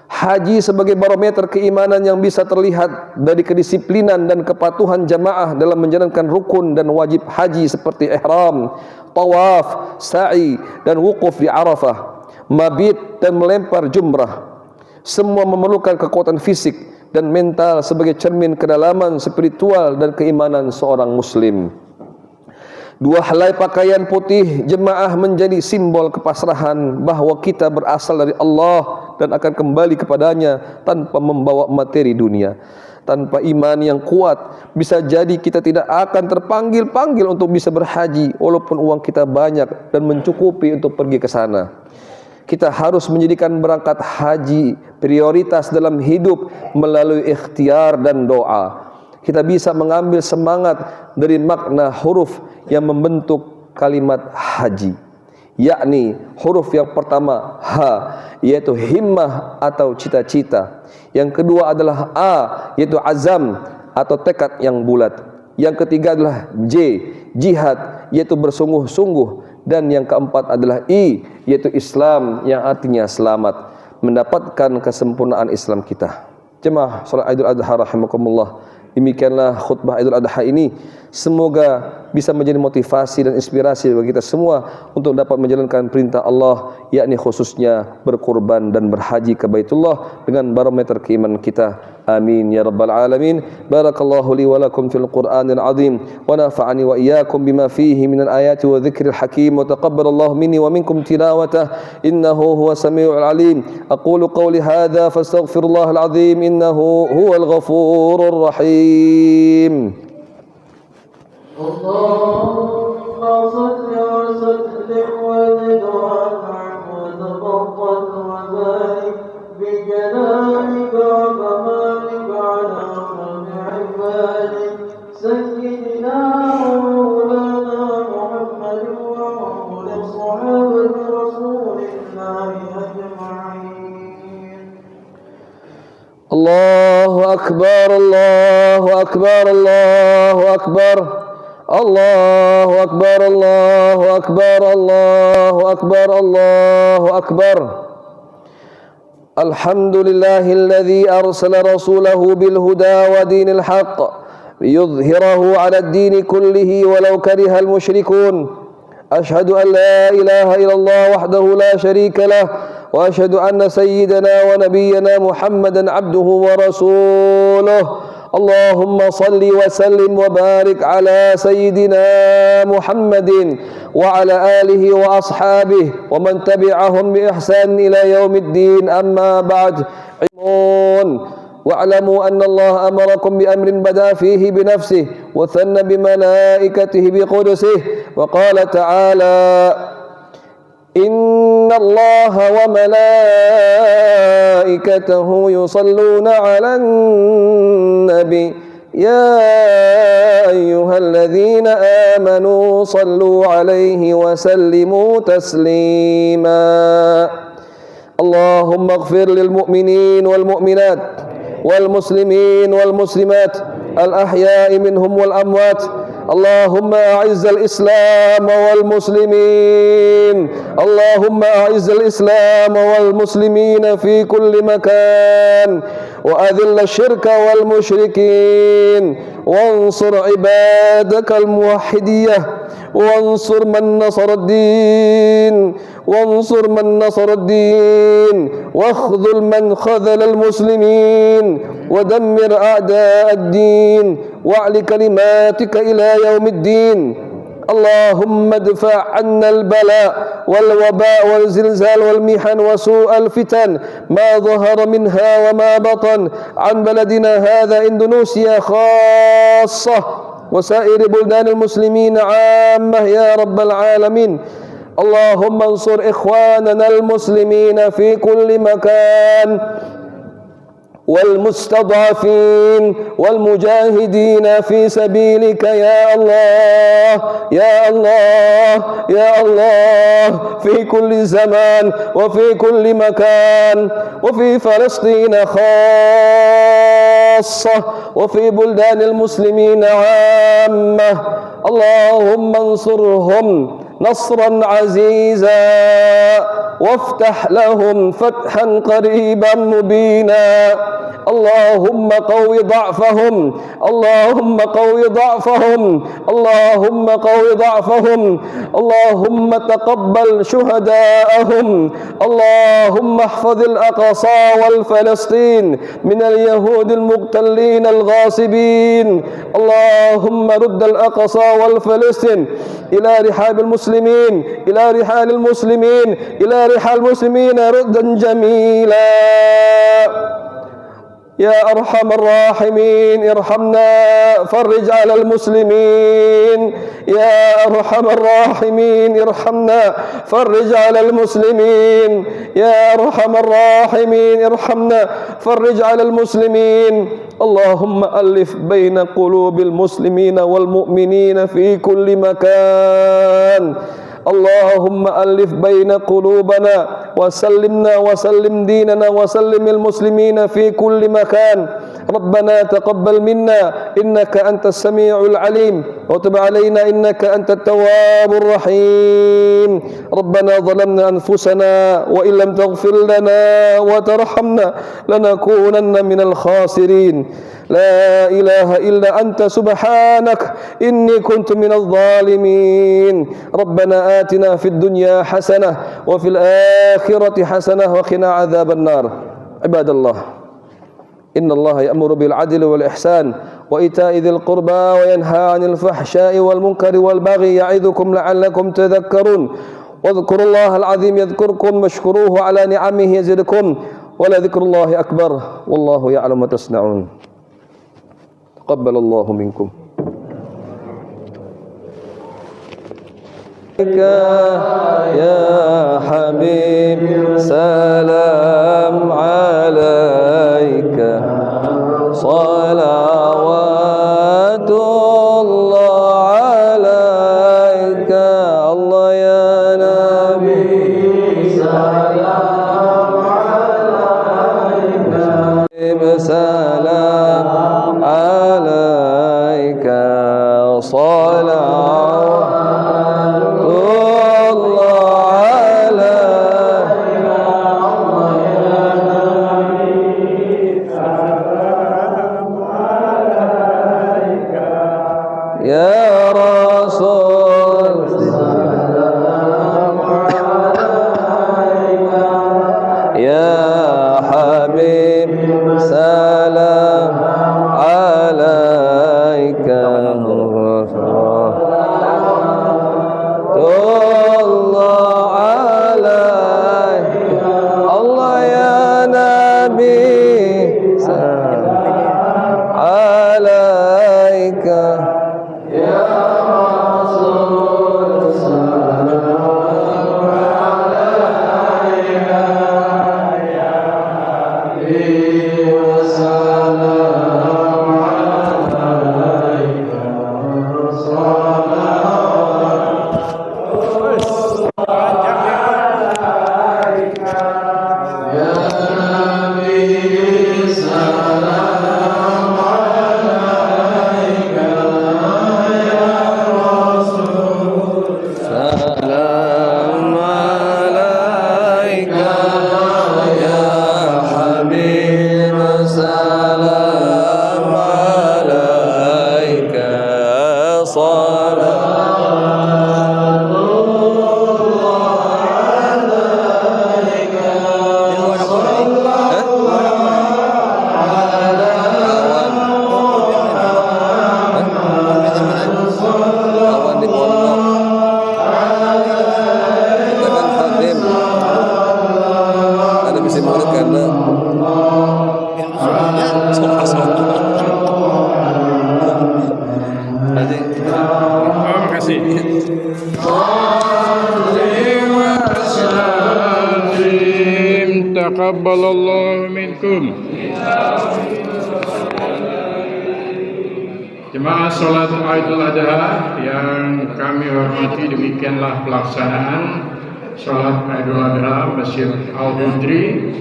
Haji sebagai barometer keimanan yang bisa terlihat dari kedisiplinan dan kepatuhan jamaah dalam menjalankan rukun dan wajib haji seperti ihram, tawaf, sa'i dan wukuf di Arafah, mabit dan melempar jumrah. Semua memerlukan kekuatan fisik dan mental sebagai cermin kedalaman spiritual dan keimanan seorang muslim. Dua helai pakaian putih jemaah menjadi simbol kepasrahan bahwa kita berasal dari Allah dan akan kembali kepadanya tanpa membawa materi dunia. Tanpa iman yang kuat, bisa jadi kita tidak akan terpanggil-panggil untuk bisa berhaji walaupun uang kita banyak dan mencukupi untuk pergi ke sana. Kita harus menjadikan berangkat haji prioritas dalam hidup melalui ikhtiar dan doa. Kita bisa mengambil semangat dari makna huruf yang membentuk kalimat haji, yakni huruf yang pertama ha, yaitu himmah atau cita-cita. Yang kedua adalah a, yaitu azam atau tekad yang bulat. Yang ketiga adalah j, jihad, yaitu bersungguh-sungguh. Dan yang keempat adalah i, yaitu Islam yang artinya selamat, mendapatkan kesempurnaan Islam kita. Jemaah salat Idul Adha rahimakumullah. Demikianlah khutbah Idul Adha ini. Semoga bisa menjadi motivasi dan inspirasi bagi kita semua untuk dapat menjalankan perintah Allah, yakni khususnya berkurban dan berhaji ke Baitullah dengan barometer keimanan kita. Amin ya rabbal alamin. Barakallahu li wa lakum fil Qur'anil azim wa nafa'ani wa iyyakum bima fihi minal ayati wa dzikril hakim wa taqabbalallahu minni wa minkum tilawatah innahu huwas samiul alim. Aqulu qawli hadza fastaghfirullahal azim innahu huwal ghafurur rahim. اللهم صل وسلم وزد وانعم وتفضل وبارك بجلالك وكمالك على خير عبادك سيدنا ومولانا محمد وعلى صحابة رسول الله أجمعين. الله أكبر الله أكبر الله أكبر الله أكبر الله أكبر الله أكبر الله أكبر. الحمد لله الذي أرسل رسوله بالهدى ودين الحق ليظهره على الدين كله ولو كره المشركون. أشهد أن لا إله إلا الله وحده لا شريك له وأشهد أن سيدنا ونبينا محمدا عبده ورسوله. اللهم صل وسلم وبارك على سيدنا محمد وعلى آله وأصحابه ومن تبعهم بإحسان إلى يوم الدين. أما بعد، واعلموا أن الله أمركم بأمر بدأ فيه بنفسه وثنى بملائكته بقدسه وقال تعالى: إن الله وملائكته يصلون على النبي يا أيها الذين آمنوا صلوا عليه وسلموا تسليما. اللهم اغفر للمؤمنين والمؤمنات والمسلمين والمسلمات الأحياء منهم والأموات. اللهم أعز الإسلام والمسلمين. اللهم أعز الإسلام والمسلمين في كل مكان وأذل الشرك والمشركين وانصر عبادك الموحدية وانصر من نصر الدين وانصر من نصر الدين واخذل من خذل المسلمين ودمر أعداء الدين واعل كلماتك إلى يوم الدين. اللهم ادفع عنا البلاء والوباء والزلزال والمحن وسوء الفتن ما ظهر منها وما بطن عن بلدنا هذا إندونيسيا خاصة وسائر بلدان المسلمين عامة يا رب العالمين. اللهم انصر إخواننا المسلمين في كل مكان والمستضعفين والمجاهدين في سبيلك يا الله يا الله يا الله في كل زمان وفي كل مكان وفي فلسطين خاصة وفي بلدان المسلمين عامة. اللهم انصرهم نصرا عزيزا وافتح لهم فتحا قريبا مبينا. اللهم قو ضعفهم اللهم قو ضعفهم اللهم قو ضعفهم. اللهم تقبل شهداءهم اللهم احفظ الأقصى والفلسطين من اليهود المقتلين الغاصبين. اللهم رد الأقصى والفلسطين إلى رحاب المسلمين، إلى رحال المسلمين، إلى رحال المسلمين ردا جميلا. يا أرحم الراحمين ارحمنا فرج على المسلمين. يا أرحم الراحمين ارحمنا فرج على المسلمين. يا أرحم الراحمين ارحمنا فرج على المسلمين. اللهم ألف بين قلوب المسلمين والمؤمنين في كل مكان. اللهم ألف بين قلوبنا وسلمنا وسلم ديننا وسلم المسلمين في كل مكان. ربنا تقبل منا إنك أنت السميع العليم وتب علينا إنك أنت التواب الرحيم. ربنا ظلمنا أنفسنا وإن لم تغفر لنا وترحمنا لنكونن من الخاسرين. لا إله إلا أنت سبحانك إني كنت من الظالمين. ربنا آتنا في الدنيا حسنة وفي الآخرة حسنة وقنا عذاب النار. عباد الله، إن الله يأمر بالعدل والإحسان وإيتاء ذي القربى وينهى عن الفحشاء والمنكر والبغي يعظكم لعلكم تذكرون. واذكروا الله العظيم يذكركم واشكروه على نعمه يزدكم ولذكر الله أكبر والله يعلم ما تصنعون. تقبل الله منكم. يا حبيب سلام عليك صلوات الله عليك. الله يا نبي سلام عليك سلام عليك صلوات يا رسول سلام عليك يا حبيب سلام عليك الله عليك الله يا نبي سلام عليك Taqabbalallahu minkum. Jemaah salat Idul Adha yang kami hormati, demikianlah pelaksanaan salat Idul Adha Masjid Al-Hudri,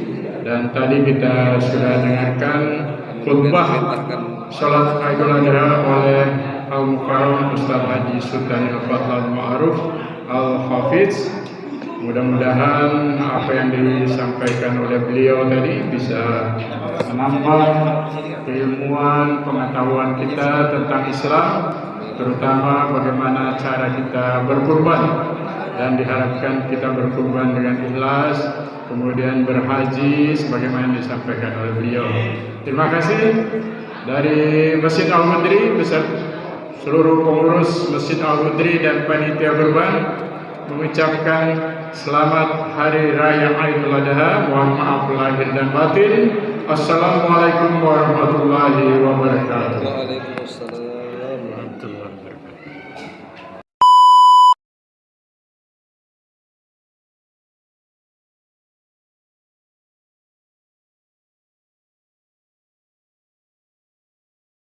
dan tadi kita sudah dengarkan khutbah salat Idul Adha oleh Al-Mukarram Ustaz Haji Sultan Al-Fadl Al-Ma'ruf Al-Hafiz. Mudah-mudahan apa yang disampaikan oleh beliau tadi bisa menambah keilmuan, pengetahuan kita tentang Islam, terutama bagaimana cara kita berkurban dan diharapkan kita berkurban dengan ikhlas, kemudian berhaji sebagaimana disampaikan oleh beliau. Terima kasih dari Masjid Al-Mudri beserta seluruh pengurus Masjid Al-Mudri dan panitia kurban mengucapkan selamat Hari Raya Idul Adha. Mohon maaf lahir dan batin. Assalamualaikum warahmatullahi wabarakatuh. Waalaikumsalam.